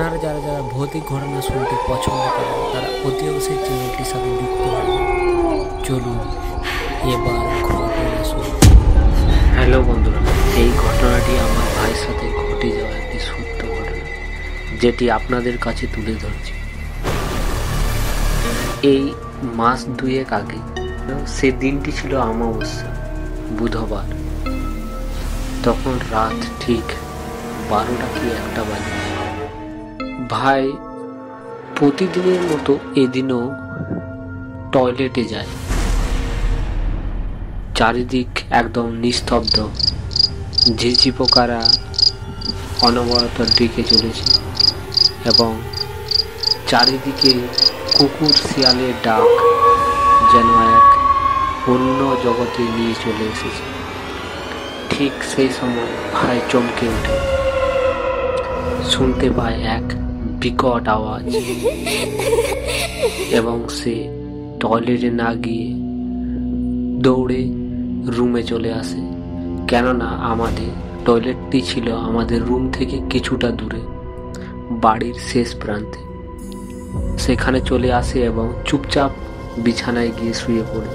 আপনারা যারা যারা ভৌতিক ঘটনা শুনতে পছন্দ করেন তারা অতি অবশ্যই চ্যানেলটির সাথে যুক্ত হবেন। চলুন এবার ঘটনা শুরু। হ্যালো বন্ধুরা, এই ঘটনাটি আমার ভাইয়ের সাথে ঘটে যাওয়া একটি সত্য ঘটনা, যেটি আপনাদের কাছে তুলে ধরছি। এই মাস দুয়েক আগে, সে দিনটি ছিল অমাবস্যা, বুধবার। তখন রাত ঠিক 12টা কি 1টা বাজে। ভাই প্রতিদিনের মতো এদিনও টয়লেটে যায়। চারিদিক একদম নিস্তব্ধ, ঝিঝি পোকারা অনবরত ডেকে চলেছে এবং চারিদিকে কুকুর শিয়ালের ডাক যেন এক অন্য জগতে নিয়ে চলে এসেছে। ঠিক সেই সময় ভাই চমকে ওঠে, শুনতে পায় এক বিকট আওয়াজ এবং সে টয়লেটে না গিয়ে দৌড়ে রুমে চলে আসে। কেননা আমাদের টয়লেটটি ছিল আমাদের রুম থেকে কিছুটা দূরে, বাড়ির শেষ প্রান্তে। সেখানে চলে আসে এবং চুপচাপ বিছানায় গিয়ে শুয়ে পড়ে।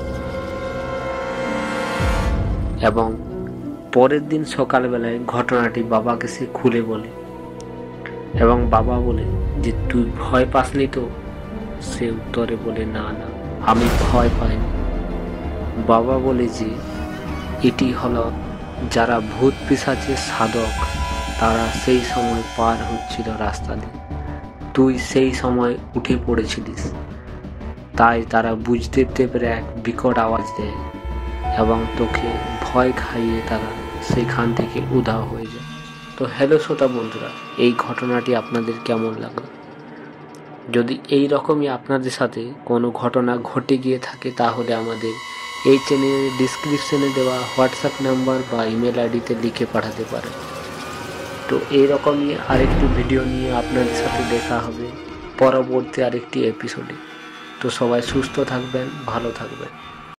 এবং পরের দিন সকালবেলায় ঘটনাটি বাবাকে সে খুলে বলে এবং বাবা বলে যে তুই ভয় পাসনি তো? সে উত্তরে বলে না না, আমি ভয় পাইনি। বাবা বলে যে এটি হলো যারা ভূত পিশাচের সাধক, তারা সেই সময় পার হচ্ছিল রাস্তা দিয়ে, তুই সেই সময় উঠে পড়েছিলিস, তাই তারা বুঝতে পেরে এক বিকট আওয়াজ দেয় এবং তোকে ভয় খাইয়ে তারা সেখান থেকে উধাও হয়ে যায়। তো হ্যালো শ্রোতা বন্ধুরা, এই ঘটনাটি আপনাদের কেমন লাগলো? যদি এই রকমই আপনাদের সাথে কোনো ঘটনা ঘটে গিয়ে থাকে তাহলে আমাদের এই চ্যানেলের ডিসক্রিপশনে দেওয়া হোয়াটসঅ্যাপ নাম্বার বা ইমেল আইডিতে লিখে পাঠাতে পারেন। তো এইরকমই আরেকটি ভিডিও নিয়ে আপনাদের সাথে দেখা হবে পরবর্তী আরেকটি এপিসোডে। তো সবাই সুস্থ থাকবেন, ভালো থাকবেন।